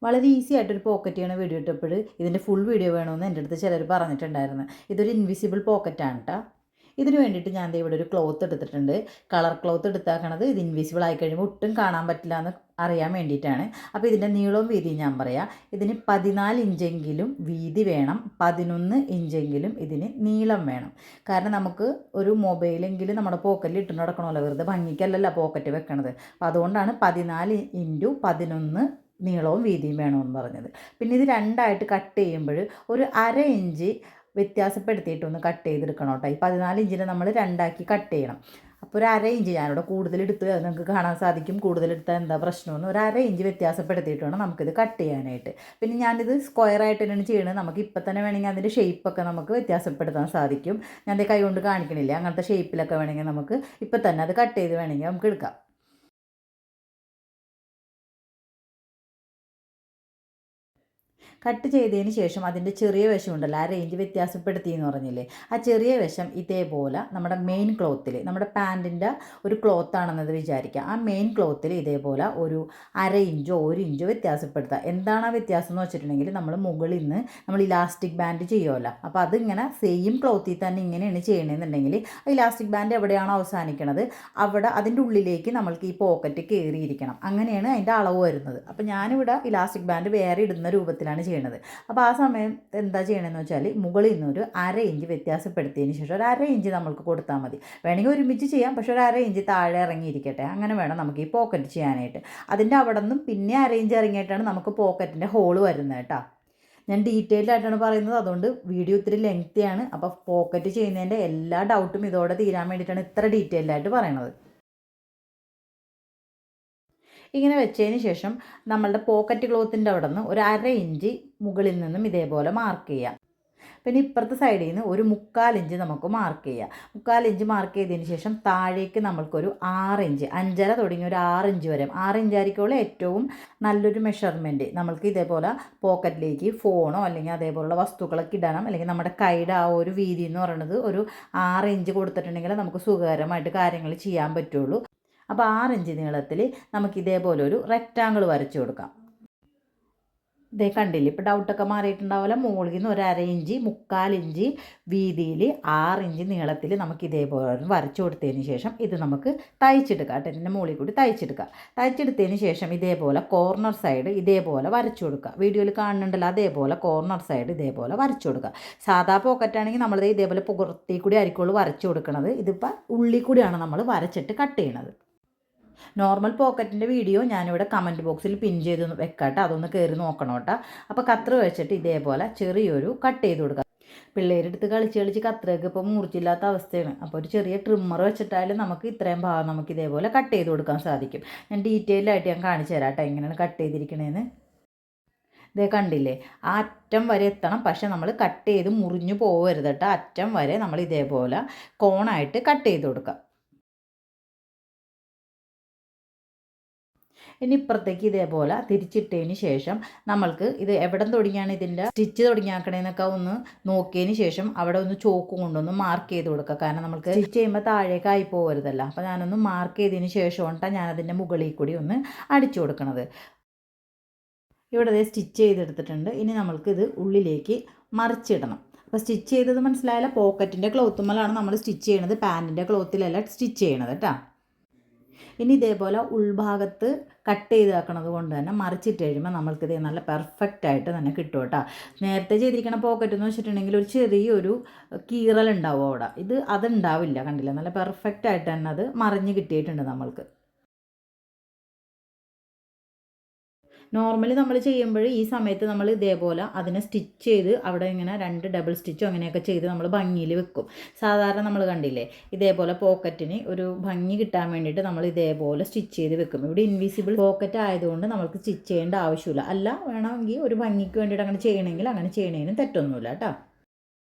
വളരെ ഈസി ആയിട്ടൊരു പോക്കറ്റ് ചെയ്യണ വീഡിയോ ഇട്ടപ്പോൾ ഇതിൻ്റെ ഫുൾ വീഡിയോ വേണമെന്ന് എൻ്റെ അടുത്ത് ചിലർ പറഞ്ഞിട്ടുണ്ടായിരുന്നു. ഇതൊരു ഇൻവിസിബിൾ പോക്കറ്റാണ് കേട്ടോ. ഇതിന് വേണ്ടിയിട്ട് ഞാൻ ഇവിടെ ഒരു ക്ലോത്ത് എടുത്തിട്ടുണ്ട്. കളർ ക്ലോത്ത് എടുത്താക്കണത് ഇത് ഇൻവിസിബിൾ ആയി കഴിയുമ്പോൾ ഒട്ടും കാണാൻ പറ്റില്ല എന്ന് അറിയാൻ വേണ്ടിയിട്ടാണ്. അപ്പോൾ ഇതിൻ്റെ നീളവും വീതിയും ഞാൻ പറയാം. ഇതിന് 14 ഇഞ്ചെങ്കിലും വീതി വേണം, 11 ഇഞ്ചെങ്കിലും ഇതിന് നീളം വേണം. കാരണം നമുക്ക് ഒരു മൊബൈലെങ്കിലും നമ്മുടെ പോക്കറ്റിൽ ഇട്ട് നടക്കണമല്ലോ, വെറുതെ ഭംഗിക്കല്ലല്ലോ പോക്കറ്റ് വെക്കണത്. അപ്പോൾ അതുകൊണ്ടാണ് 14 × 11 നീളവും വീതിയും വേണമെന്ന് പറഞ്ഞത്. പിന്നെ ഇത് രണ്ടായിട്ട് കട്ട് ചെയ്യുമ്പോൾ ഒരു 1/2 ഇഞ്ച് വ്യത്യാസപ്പെടുത്തിയിട്ടൊന്ന് കട്ട് ചെയ്തെടുക്കണം കേട്ടോ. ഈ 14 ഇഞ്ചിനെ നമ്മൾ രണ്ടാക്കി കട്ട് ചെയ്യണം. അപ്പോൾ ഒരു 1/2 ഇഞ്ച് ഞാനിവിടെ കൂടുതലെടുത്ത് നിങ്ങൾക്ക് കാണാൻ സാധിക്കും. കൂടുതലെടുത്താൽ എന്താ പ്രശ്നമെന്ന്. ഒരു 1/2 ഇഞ്ച് വ്യത്യാസപ്പെടുത്തിയിട്ട് വേണം നമുക്കിത് കട്ട് ചെയ്യാനായിട്ട്. പിന്നെ ഞാനിത് സ്ക്വയറായിട്ട് തന്നെയാണ് ചെയ്യുന്നത്. നമുക്ക് ഇപ്പം തന്നെ വേണമെങ്കിൽ അതിൻ്റെ ഷേപ്പൊക്കെ നമുക്ക് വ്യത്യാസപ്പെടുത്താൻ സാധിക്കും. ഞാൻ കൈ കൊണ്ട് കാണിക്കണില്ല. അങ്ങനത്തെ ഷേപ്പിലൊക്കെ വേണമെങ്കിൽ നമുക്ക് ഇപ്പം തന്നെ അത് കട്ട് ചെയ്ത് വേണമെങ്കിൽ നമുക്ക് എടുക്കാം. കട്ട് ചെയ്തതിന് ശേഷം അതിൻ്റെ ചെറിയ വശം ഉണ്ടല്ലോ, ആ റേഞ്ച് വ്യത്യാസപ്പെടുത്തി എന്ന് പറഞ്ഞില്ലേ, ആ ചെറിയ വശം ഇതേപോലെ നമ്മുടെ മെയിൻ ക്ലോത്തിൽ, നമ്മുടെ പാൻറ്റിൻ്റെ ഒരു ക്ലോത്താണെന്നത് വിചാരിക്കുക. ആ മെയിൻ ക്ലോത്തിൽ ഇതേപോലെ ഒരു 1/2 ഇഞ്ചോ 1 ഇഞ്ചോ വ്യത്യാസപ്പെടുത്തുക. എന്താണ് ആ വ്യത്യാസം എന്ന് വെച്ചിട്ടുണ്ടെങ്കിൽ, നമ്മൾ മുകളിൽ നിന്ന് നമ്മൾ ഇലാസ്റ്റിക് ബാൻഡ് ചെയ്യുമല്ലോ, അപ്പോൾ അതിങ്ങനെ സെയിം ക്ലോത്തിൽ തന്നെ ഇങ്ങനെയാണ് ചെയ്യണമെന്നുണ്ടെങ്കിൽ ഇലാസ്റ്റിക് ബാൻഡ് എവിടെയാണോ അവസാനിക്കണത് അവിടെ അതിൻ്റെ ഉള്ളിലേക്ക് നമ്മൾക്ക് ഈ പോക്കറ്റ് കയറിയിരിക്കണം. അങ്ങനെയാണ് അതിൻ്റെ അളവ് വരുന്നത്. അപ്പോൾ ഞാനിവിടെ ഇലാസ്റ്റിക് ബാൻഡ് വേറെ ഇടുന്ന രൂപത്തിലാണ് ചെയ്യണത്. അപ്പോൾ ആ സമയം എന്താ ചെയ്യണമെന്ന് വെച്ചാൽ, മുകളിൽ നിന്ന് ഒരു 1/2 ഇഞ്ച് വ്യത്യാസപ്പെടുത്തിയതിന് ശേഷം ഒരു 1/2 ഇഞ്ച് നമ്മൾക്ക് കൊടുത്താൽ മതി. വേണമെങ്കിൽ ഒരുമിച്ച് ചെയ്യാം, പക്ഷേ ഒരു 1/2 ഇഞ്ച് താഴെ ഇറങ്ങിയിരിക്കട്ടെ. അങ്ങനെ വേണം നമുക്ക് ഈ പോക്കറ്റ് ചെയ്യാനായിട്ട്. അതിൻ്റെ അവിടെ നിന്നും പിന്നെ 1/2 ഇഞ്ച് ഇറങ്ങിയിട്ടാണ് നമുക്ക് പോക്കറ്റിൻ്റെ ഹോള് വരുന്നത് കേട്ടോ. ഞാൻ ഡീറ്റെയിൽഡ് ആയിട്ടാണ് പറയുന്നത്, അതുകൊണ്ട് വീഡിയോ ഇത്തിരി ലെങ്തിയാണ്. അപ്പോൾ പോക്കറ്റ് ചെയ്യുന്നതിൻ്റെ എല്ലാ ഡൗട്ടും ഇതോടെ തീരാൻ വേണ്ടിയിട്ടാണ് ഇത്ര ഡീറ്റെയിൽഡായിട്ട് പറയണത്. ഇങ്ങനെ വെച്ചതിന് ശേഷം നമ്മളുടെ പോക്കറ്റ് ക്ലോത്തിൻ്റെ അവിടെ നിന്ന് ഒരു 1/2 ഇഞ്ച് മുകളിൽ നിന്നും ഇതേപോലെ മാർക്ക് ചെയ്യാം. പിന്നെ ഇപ്പുറത്തെ സൈഡിൽ നിന്ന് ഒരു 1/4 ഇഞ്ച് നമുക്ക് മാർക്ക് ചെയ്യാം. 1/4 ഇഞ്ച് മാർക്ക് ചെയ്തതിന് ശേഷം താഴേക്ക് നമ്മൾക്കൊരു 6 ഇഞ്ച്, 5.5 തുടങ്ങി ഒരു 6 ഇഞ്ച് വരെ, 6 ഇഞ്ചായിരിക്കുമ്പോൾ ഏറ്റവും നല്ലൊരു മെഷർമെൻറ്റ്. നമ്മൾക്ക് ഇതേപോലെ പോക്കറ്റിലേക്ക് ഫോണോ അല്ലെങ്കിൽ അതേപോലുള്ള വസ്തുക്കളൊക്കെ ഇടണം. അല്ലെങ്കിൽ നമ്മുടെ കൈയുടെ ആ ഒരു വീതി എന്ന് പറയുന്നത് ഒരു 6 ഇഞ്ച് കൊടുത്തിട്ടുണ്ടെങ്കിൽ നമുക്ക് സുഖകരമായിട്ട് കാര്യങ്ങൾ ചെയ്യാൻ പറ്റുള്ളൂ. അപ്പോൾ 6 ഇഞ്ച് നീളത്തിൽ നമുക്ക് ഇതേപോലെ ഒരു റെക്റ്റാങ്കിൾ വരച്ചു കൊടുക്കാം. ഇതേ കണ്ടില്ലേ, ഇപ്പോൾ ഡൗട്ടൊക്കെ മാറിയിട്ടുണ്ടാവില്ല. മുകളിൽ നിന്ന് ഒരു 1/2 ഇഞ്ച് 1/4 ഇഞ്ച് വീതിയിൽ 6 ഇഞ്ച് നീളത്തിൽ നമുക്ക് ഇതേപോലെ വരച്ചു കൊടുത്തതിന് ശേഷം ഇത് നമുക്ക് തയ്ച്ചെടുക്കാം കേട്ടോ. ഇതിൻ്റെ മുകളിൽ കൂടി തയ്ച്ചെടുക്കുക. തയ്ച്ചെടുത്തതിന് ശേഷം ഇതേപോലെ കോർണർ സൈഡ് ഇതേപോലെ വരച്ചു കൊടുക്കുക. വീഡിയോയിൽ കാണുന്നുണ്ടല്ലോ, അതേപോലെ കോർണർ സൈഡ് ഇതേപോലെ വരച്ചു കൊടുക്കുക. സാധാ പോക്കറ്റാണെങ്കിൽ നമ്മളിത് ഇതേപോലെ പുറത്തേ കൂടി ആയിരിക്കുള്ളൂ വരച്ചു കൊടുക്കുന്നത്. ഇതിപ്പോൾ ഉള്ളിൽ കൂടിയാണ് നമ്മൾ വരച്ചിട്ട് കട്ട് ചെയ്യണത്. നോർമൽ പോക്കറ്റിൻ്റെ വീഡിയോ ഞാനിവിടെ കമൻറ്റ് ബോക്സിൽ പിൻ ചെയ്ത് വെക്കാട്ടെ, അതൊന്ന് കയറി നോക്കണം കേട്ടോ. അപ്പോൾ കത്രിക വെച്ചിട്ട് ഇതേപോലെ ചെറിയൊരു കട്ട് ചെയ്ത് കൊടുക്കുക. പിള്ളേരെടുത്ത് കളിച്ച് കത്രികയൊക്കെ ഇപ്പോൾ മുറിച്ചില്ലാത്ത അവസ്ഥയാണ്. അപ്പോൾ ഒരു ചെറിയ ട്രിമ്മർ വെച്ചിട്ടായാലും നമുക്ക് ഇത്രയും ഭാഗം നമുക്ക് ഇതേപോലെ കട്ട് ചെയ്ത് കൊടുക്കാൻ സാധിക്കും. ഞാൻ ഡീറ്റെയിലായിട്ട് ഞാൻ കാണിച്ചു തരാം കേട്ടോ എങ്ങനെയാണ് കട്ട് ചെയ്തിരിക്കണേന്ന്. ഇതേ കണ്ടില്ലേ, ആ അറ്റം വരെ എത്തണം. പക്ഷെ നമ്മൾ കട്ട് ചെയ്ത് മുറിഞ്ഞു പോകരുത് കേട്ടോ. അറ്റം വരെ നമ്മൾ ഇതേപോലെ കോണായിട്ട് കട്ട് ചെയ്ത് കൊടുക്കുക. ഇനി ഇപ്പുറത്തേക്ക് ഇതേപോലെ തിരിച്ചിട്ടതിന് ശേഷം നമ്മൾക്ക് ഇത് എവിടെ തുടങ്ങിയാണ് ഇതിൻ്റെ സ്റ്റിച്ച് തുടങ്ങിയാക്കണേന്നൊക്കെ ഒന്ന് നോക്കിയതിന് ശേഷം അവിടെ ഒന്ന് ചോക്ക് കൊണ്ടൊന്ന് മാർക്ക് ചെയ്ത് കൊടുക്കുക. കാരണം നമുക്ക് സ്റ്റിച്ച് ചെയ്യുമ്പോൾ താഴേക്കായി പോകരുതല്ലോ. അപ്പോൾ ഞാനൊന്ന് മാർക്ക് ചെയ്തതിന് ശേഷമാണ് ഞാനതിൻ്റെ മുകളിൽ കൂടി ഒന്ന് അടിച്ചു കൊടുക്കണത്. ഇവിടെ സ്റ്റിച്ച് ചെയ്തെടുത്തിട്ടുണ്ട്. ഇനി നമ്മൾക്കിത് ഉള്ളിലേക്ക് മറിച്ചിടണം. അപ്പോൾ സ്റ്റിച്ച് ചെയ്തത് മനസ്സിലായാലും പോക്കറ്റിൻ്റെ ക്ലോത്തുമ്മലാണ് നമ്മൾ സ്റ്റിച്ച് ചെയ്യണത്, പാൻറ്റിൻ്റെ ക്ലോത്തിലല്ല സ്റ്റിച്ച് ചെയ്യണത് കേട്ടോ. ഇനി ഇതേപോലെ ഉൾഭാഗത്ത് കട്ട് ചെയ്ത് വെക്കണത് കൊണ്ട് തന്നെ മറിച്ചിട്ട് കഴിയുമ്പോൾ നമ്മൾക്കിത് നല്ല പെർഫെക്റ്റ് ആയിട്ട് തന്നെ കിട്ടും കേട്ടോ. നേരത്തെ ചെയ്തിരിക്കണ പോക്കറ്റ് എന്ന് വെച്ചിട്ടുണ്ടെങ്കിൽ ഒരു ചെറിയൊരു കീറലുണ്ടാവും അവിടെ. അതുണ്ടാവില്ല. കണ്ടില്ല, നല്ല പെർഫെക്റ്റ് ആയിട്ട് തന്നെ അത് മറിഞ്ഞ് കിട്ടിയിട്ടുണ്ട് നമ്മൾക്ക്. നോർമലി നമ്മൾ ചെയ്യുമ്പോൾ ഈ സമയത്ത് നമ്മൾ ഇതേപോലെ അതിനെ സ്റ്റിച്ച് ചെയ്ത് അവിടെ ഇങ്ങനെ 2 ഡബിൾ സ്റ്റിച്ചോ അങ്ങനെയൊക്കെ ചെയ്ത് നമ്മൾ ഭംഗിയിൽ വെക്കും. സാധാരണ നമ്മൾ കണ്ടില്ലേ, ഇതേപോലെ പോക്കറ്റിന് ഒരു ഭംഗി കിട്ടാൻ വേണ്ടിയിട്ട് നമ്മൾ ഇതേപോലെ സ്റ്റിച്ച് ചെയ്ത് വെക്കും. ഇവിടെ ഇൻവിസിബിൾ പോക്കറ്റ് ആയതുകൊണ്ട് നമുക്ക് സ്റ്റിച്ച് ചെയ്യേണ്ട ആവശ്യമില്ല. അല്ല, വേണമെങ്കിൽ ഒരു ഭംഗിക്ക് വേണ്ടിയിട്ട് അങ്ങനെ ചെയ്യണമെങ്കിൽ അങ്ങനെ ചെയ്യണതിനും തെറ്റൊന്നുമില്ല കേട്ടോ.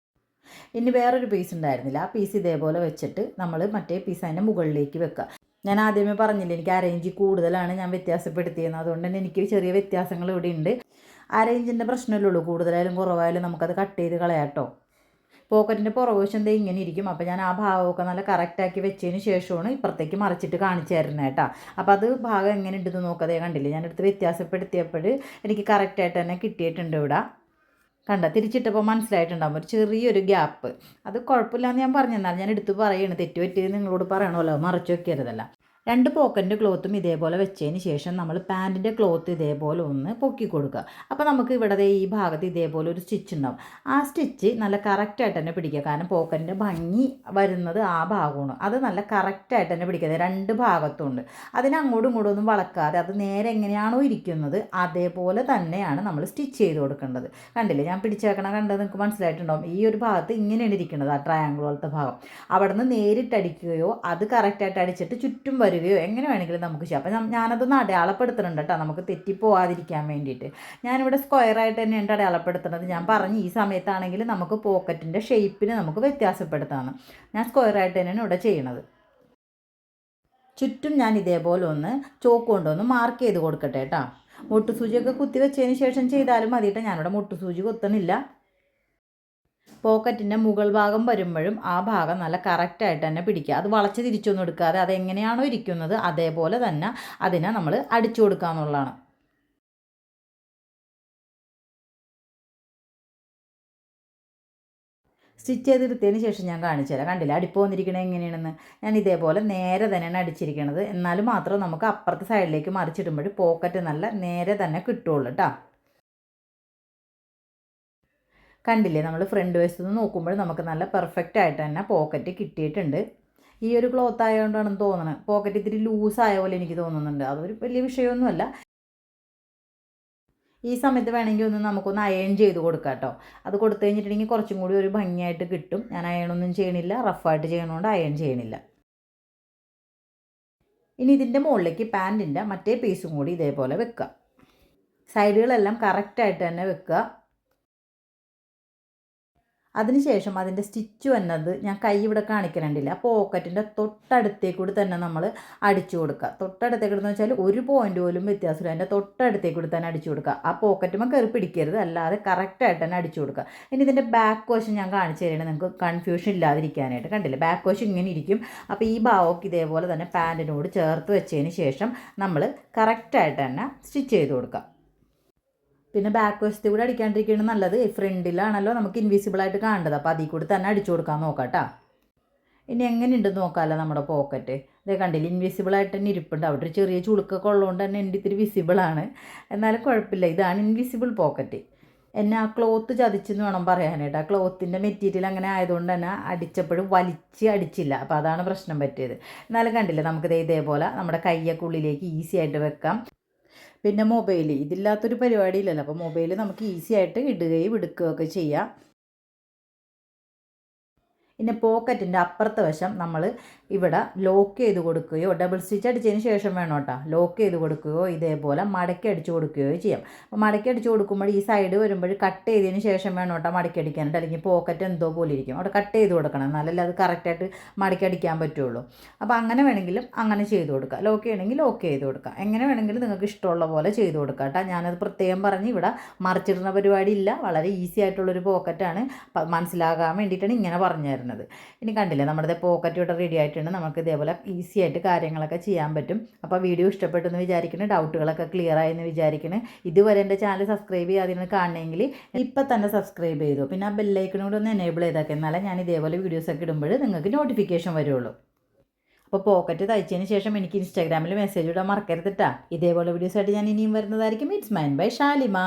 ഇനി വേറൊരു പീസ് ഉണ്ടായിരുന്നില്ല, ആ പീസ് ഇതേപോലെ വെച്ചിട്ട് നമ്മൾ മറ്റേ പീസ് അതിൻ്റെ മുകളിലേക്ക് വെക്കുക. ഞാൻ ആദ്യമേ പറഞ്ഞില്ലേ, എനിക്ക് 1/2 ഇഞ്ച് കൂടുതലാണ് ഞാൻ വ്യത്യാസപ്പെടുത്തിയത്. അതുകൊണ്ട് തന്നെ എനിക്ക് ചെറിയ വ്യത്യാസങ്ങൾ ഇവിടെ ഉണ്ട്. 1/2 ഇഞ്ചിൻ്റെ പ്രശ്നമല്ലേ ഉള്ളൂ, കൂടുതലായാലും കുറവായാലും നമുക്കത് കട്ട് ചെയ്ത് കളയാം കേട്ടോ. പോക്കറ്റിൻ്റെ പുറകുവശം ദേ ഇങ്ങനെ ഇരിക്കും. അപ്പോൾ ഞാൻ ആ ഭാഗമൊക്കെ നല്ല കറക്റ്റാക്കി വെച്ചതിന് ശേഷമാണ് ഇപ്പുറത്തേക്ക് മറിച്ചിട്ട് കാണിച്ചു തരുന്നത് കേട്ടോ. അപ്പോൾ അത് ഭാഗം എങ്ങനെ ഉണ്ടെന്ന് നോക്കാതെ കണ്ടില്ലേ, ഞാനെടുത്ത് വ്യത്യാസപ്പെടുത്തിയപ്പോൾ എനിക്ക് കറക്റ്റായിട്ട് തന്നെ കിട്ടിയിട്ടുണ്ട് ഇവിടെ. തിരിച്ചിട്ടപ്പോൾ മനസ്സിലായിട്ടുണ്ടാകും ഒരു ചെറിയൊരു ഗ്യാപ്പ്. അത് കുഴപ്പമില്ലാന്ന് ഞാൻ പറഞ്ഞെന്നാൽ ഞാൻ എടുത്ത് പറയണം, തെറ്റ് പറ്റിയത് നിങ്ങളോട് പറയണമല്ലോ, മറച്ചു വെക്കരുതല്ല. 2 പോക്കറ്റിൻ്റെ ക്ലോത്തും ഇതേപോലെ വെച്ചതിന് ശേഷം നമ്മൾ പാൻറ്റിൻ്റെ ക്ലോത്ത് ഇതേപോലെ ഒന്ന് പൊക്കി കൊടുക്കുക. അപ്പോൾ നമുക്ക് ഇവിടെ ഈ ഭാഗത്ത് ഇതേപോലെ ഒരു സ്റ്റിച്ച് ഉണ്ടാവും. ആ സ്റ്റിച്ച് നല്ല കറക്റ്റായിട്ട് തന്നെ പിടിക്കുക. കാരണം പോക്കറ്റിൻ്റെ ഭംഗി വരുന്നത് ആ ഭാഗമാണ്. അത് നല്ല കറക്റ്റായിട്ട് തന്നെ പിടിക്കുക 2 ഭാഗത്തുണ്ട്. അതിന് അങ്ങോട്ടും ഇങ്ങോട്ടും ഒന്നും വളക്കാതെ അത് നേരെ എങ്ങനെയാണോ ഇരിക്കുന്നത് അതേപോലെ തന്നെയാണ് നമ്മൾ സ്റ്റിച്ച് ചെയ്ത് കൊടുക്കേണ്ടത്. കണ്ടില്ലേ, ഞാൻ പിടിച്ചേക്കണ കണ്ടത് നിങ്ങൾക്ക് മനസ്സിലായിട്ടുണ്ടാവും. ഈ ഒരു ഭാഗത്ത് ഇങ്ങനെയാണ് ഇരിക്കുന്നത്, ആ ട്രയാങ്കിൾ പോലത്തെ ഭാഗം. അവിടെ നിന്ന് നേരിട്ടടിക്കുകയോ അത് കറക്റ്റായിട്ട് അടിച്ചിട്ട് ചുറ്റും വരികയോ എങ്ങനെ വേണമെങ്കിലും നമുക്ക് ചെയ്യാം. അപ്പം ഞാനതൊന്ന് അടയാളപ്പെടുത്തുന്നുണ്ട് കേട്ടോ, നമുക്ക് തെറ്റിപ്പോവാതിരിക്കാൻ വേണ്ടിയിട്ട്. ഞാനിവിടെ സ്ക്വയറായിട്ട് തന്നെയാണ് അടയാളപ്പെടുത്തുന്നത്. ഞാൻ പറഞ്ഞു ഈ സമയത്താണെങ്കിൽ നമുക്ക് പോക്കറ്റിൻ്റെ ഷേപ്പിന് നമുക്ക് വ്യത്യാസപ്പെടുത്താമെന്ന്. ഞാൻ സ്ക്വയറായിട്ട് തന്നെയാണ് ഇവിടെ ചെയ്യണത്. ചുറ്റും ഞാൻ ഇതേപോലെ ഒന്ന് ചോക്ക് കൊണ്ടൊന്ന് മാർക്ക് ചെയ്ത് കൊടുക്കട്ടെ കേട്ടോ. മുട്ടുസൂചിയൊക്കെ കുത്തി വെച്ചതിന് ശേഷം ചെയ്താലും മതിയിട്ട്, ഞാനിവിടെ മുട്ടുസൂചി കുത്തണില്ല. പോക്കറ്റിൻ്റെ മുകൾ ഭാഗം വരുമ്പോഴും ആ ഭാഗം നല്ല കറക്റ്റായിട്ട് തന്നെ പിടിക്കുക. അത് വളച്ച് തിരിച്ചൊന്നും എടുക്കാതെ അതെങ്ങനെയാണോ ഇരിക്കുന്നത് അതേപോലെ തന്നെ അതിനെ നമ്മൾ അടിച്ചു കൊടുക്കുക എന്നുള്ളതാണ്. സ്റ്റിച്ച് ചെയ്തെടുത്തതിന് ശേഷം ഞാൻ കാണിച്ചു തരാം. കണ്ടില്ല അടിപ്പ് വന്നിരിക്കണത് എങ്ങനെയാണെന്ന്. ഞാൻ ഇതേപോലെ നേരെ തന്നെയാണ് അടിച്ചിരിക്കണത്. എന്നാലും മാത്രം നമുക്ക് അപ്പുറത്തെ സൈഡിലേക്ക് മറിച്ചിടുമ്പോൾ പോക്കറ്റ് നല്ല നേരെ തന്നെ കിട്ടുള്ളൂ കേട്ടോ. കണ്ടില്ലേ, നമ്മൾ ഫ്രണ്ട് വശത്ത് നിന്ന് നോക്കുമ്പോൾ നമുക്ക് നല്ല പെർഫെക്റ്റ് ആയിട്ട് തന്നെ പോക്കറ്റ് കിട്ടിയിട്ടുണ്ട്. ഈ ഒരു ക്ലോത്ത് ആയതുകൊണ്ടാണെന്ന് തോന്നുന്നത്. പോക്കറ്റ് ഇത്തിരി ലൂസായ പോലെ എനിക്ക് തോന്നുന്നുണ്ട്. അതൊരു വലിയ വിഷയമൊന്നുമല്ല. ഈ സമയത്ത് വേണമെങ്കിൽ നമുക്കൊന്ന് അയൺ ചെയ്ത് കൊടുക്കാം കേട്ടോ. അത് കൊടുത്തു കഴിഞ്ഞിട്ടുണ്ടെങ്കിൽ കുറച്ചും കൂടി ഒരു ഭംഗിയായിട്ട് കിട്ടും. ഞാൻ അയണൊന്നും ചെയ്യണില്ല, റഫായിട്ട് ചെയ്യണതുകൊണ്ട് അയൺ ചെയ്യണില്ല. ഇനി ഇതിൻ്റെ മുകളിലേക്ക് പാൻറ്റിൻ്റെ മറ്റേ പീസും കൂടി ഇതേപോലെ വെക്കുക. സൈഡുകളെല്ലാം കറക്റ്റായിട്ട് തന്നെ വെക്കുക. അതിനുശേഷം അതിൻ്റെ സ്റ്റിച്ച് വന്നത് ഞാൻ കൈ ഇവിടെ കാണിക്കണില്ല. ആ പോക്കറ്റിൻ്റെ തൊട്ടടുത്തേക്കൂടി തന്നെ നമ്മൾ അടിച്ചു കൊടുക്കുക. തൊട്ടടുത്തേക്കൂടെന്ന് വെച്ചാൽ ഒരു പോയിൻ്റ് പോലും വ്യത്യാസമില്ല, അതിൻ്റെ തൊട്ടടുത്തേക്കൂടി തന്നെ അടിച്ചു കൊടുക്കുക. ആ പോക്കറ്റുമ്പോൾ കയറി പിടിക്കരുത്, അല്ലാതെ കറക്റ്റായിട്ട് തന്നെ അടിച്ചു കൊടുക്കുക. ഇനി ഇതിൻ്റെ ബാക്ക് വശം ഞാൻ കാണിച്ചു തരുന്നത് നിങ്ങൾക്ക് കൺഫ്യൂഷൻ ഇല്ലാതിരിക്കാനായിട്ട്. കണ്ടില്ലേ, ബാക്ക് വശം ഇങ്ങനെ ഇരിക്കും. അപ്പോൾ ഈ ഭാഗമൊക്കെ ഇതേപോലെ തന്നെ പാൻറ്റിനോട് ചേർത്ത് വെച്ചതിന് ശേഷം നമ്മൾ കറക്റ്റായിട്ട് തന്നെ സ്റ്റിച്ച് ചെയ്ത് കൊടുക്കുക. പിന്നെ ബാക്ക് വശത്ത് കൂടെ അടിക്കാണ്ടിരിക്കുകയാണ് നല്ലത്. ഫ്രണ്ടിലാണല്ലോ നമുക്ക് ഇൻവിസിബിളായിട്ട് കാണേണ്ടത്. അപ്പോൾ അതിൽ കൂടി തന്നെ അടിച്ചു കൊടുക്കാൻ നോക്കാം കേട്ടോ. ഇനി എങ്ങനെയുണ്ടെന്ന് നോക്കാമല്ലോ നമ്മുടെ പോക്കറ്റ്. ഇതേ കണ്ടില്ല, ഇൻവിസിബിളായിട്ട് തന്നെ ഇരിപ്പുണ്ട്. അവിടെ ഒരു ചെറിയ ചുളുക്കൊക്കെ ഉള്ളതുകൊണ്ട് തന്നെ എൻ്റെ ഇത്തിരി വിസിബിളാണ്. എന്നാലും കുഴപ്പമില്ല, ഇതാണ് ഇൻവിസിബിൾ പോക്കറ്റ്. എന്നെ ആ ക്ലോത്ത് ചതിച്ചെന്ന് വേണം പറയാനായിട്ട്. ആ ക്ലോത്തിൻ്റെ മെറ്റീരിയൽ അങ്ങനെ ആയതുകൊണ്ട് തന്നെ അടിച്ചപ്പോഴും വലിച്ച് അടിച്ചില്ല. അപ്പോൾ അതാണ് പ്രശ്നം പറ്റിയത്. എന്നാലും കണ്ടില്ല, നമുക്കിത് ഇതേപോലെ നമ്മുടെ കയ്യൊക്കെ ഉള്ളിലേക്ക് ഈസി ആയിട്ട് വെക്കാം. പിന്നെ മൊബൈൽ ഇതില്ലാത്തൊരു പരിപാടിയില്ലല്ലോ. അപ്പോൾ മൊബൈൽ നമുക്ക് ഈസി ആയിട്ട് ഇടുകയും എടുക്കുകയൊക്കെ ചെയ്യാം. പിന്നെ പോക്കറ്റിൻ്റെ അപ്പുറത്തെ വശം നമ്മൾ ഇവിടെ ലോക്ക് ചെയ്ത് കൊടുക്കുകയോ ഡബിൾ സ്റ്റിച്ച് അടിച്ചതിന് ശേഷം വേണം കേട്ടോ ലോക്ക് ചെയ്ത് കൊടുക്കുകയോ ഇതേപോലെ മടക്കി അടിച്ച് കൊടുക്കുകയോ ചെയ്യാം. അപ്പോൾ മടക്കി അടിച്ച് കൊടുക്കുമ്പോൾ ഈ സൈഡ് വരുമ്പോൾ കട്ട് ചെയ്തതിന് ശേഷം വേണം കേട്ടോ മടക്കി അടിക്കാനായിട്ട്. അല്ലെങ്കിൽ പോക്കറ്റ് എന്തോ പോലെ ഇരിക്കും, അവിടെ കട്ട് ചെയ്ത് കൊടുക്കണം, എന്നാലല്ലേ അത് കറക്റ്റായിട്ട് മടക്കി അടിക്കാൻ പറ്റുള്ളൂ. അപ്പോൾ അങ്ങനെ വേണമെങ്കിലും അങ്ങനെ ചെയ്ത് കൊടുക്കുക. ലോക്ക് ചെയ്യണമെങ്കിൽ ലോക്ക് ചെയ്ത് കൊടുക്കുക. എങ്ങനെ വേണമെങ്കിലും നിങ്ങൾക്ക് ഇഷ്ടമുള്ള പോലെ ചെയ്ത് കൊടുക്കുക കേട്ടോ. ഞാനത് പ്രത്യേകം പറഞ്ഞ് ഇവിടെ മറിച്ചിടുന്ന പരിപാടി ഇല്ല. വളരെ ഈസി ആയിട്ടുള്ളൊരു പോക്കറ്റാണ്. മനസ്സിലാകാൻ വേണ്ടിയിട്ടാണ് ഇങ്ങനെ പറഞ്ഞു തരുന്നത്. ഇനി കണ്ടില്ലേ, നമ്മുടെ പോക്കറ്റ് ഇവിടെ റെഡി ആയിട്ടുണ്ട്. നമുക്ക് ഇതേപോലെ ഈസി ആയിട്ട് കാര്യങ്ങളൊക്കെ ചെയ്യാൻ പറ്റും. അപ്പോൾ വീഡിയോ ഇഷ്ടപ്പെട്ടെന്ന് വിചാരിക്കുന്നു, ഡൗട്ടുകളൊക്കെ ക്ലിയർ ആയെന്ന് വിചാരിക്കുന്നു. ഇതുവരെ എൻ്റെ ചാനൽ സബ്സ്ക്രൈബ് ചെയ്യാതിരുന്ന് കാണണമെങ്കിൽ ഇപ്പം തന്നെ സബ്സ്ക്രൈബ് ചെയ്തു. പിന്നെ ആ ബെല്ലൈക്കണും കൂടെ ഒന്ന് എനേബിൾ ചെയ്താൽ എന്നാലേ ഞാൻ ഇതേപോലെ വീഡിയോസൊക്കെ ഇടുമ്പോൾ നിങ്ങൾക്ക് നോട്ടിഫിക്കേഷൻ വരുള്ളൂ. അപ്പോൾ പോക്കറ്റ് തയ്ച്ചതിന് ശേഷം എനിക്ക് ഇൻസ്റ്റാഗ്രാമിൽ മെസ്സേജ് ഇടാൻ മറക്കരുത് കേട്ടോ. ഇതേപോലെ വീഡിയോസായിട്ട് ഞാൻ ഇനിയും വരുന്നതായിരിക്കും. It's mine by Shalimar.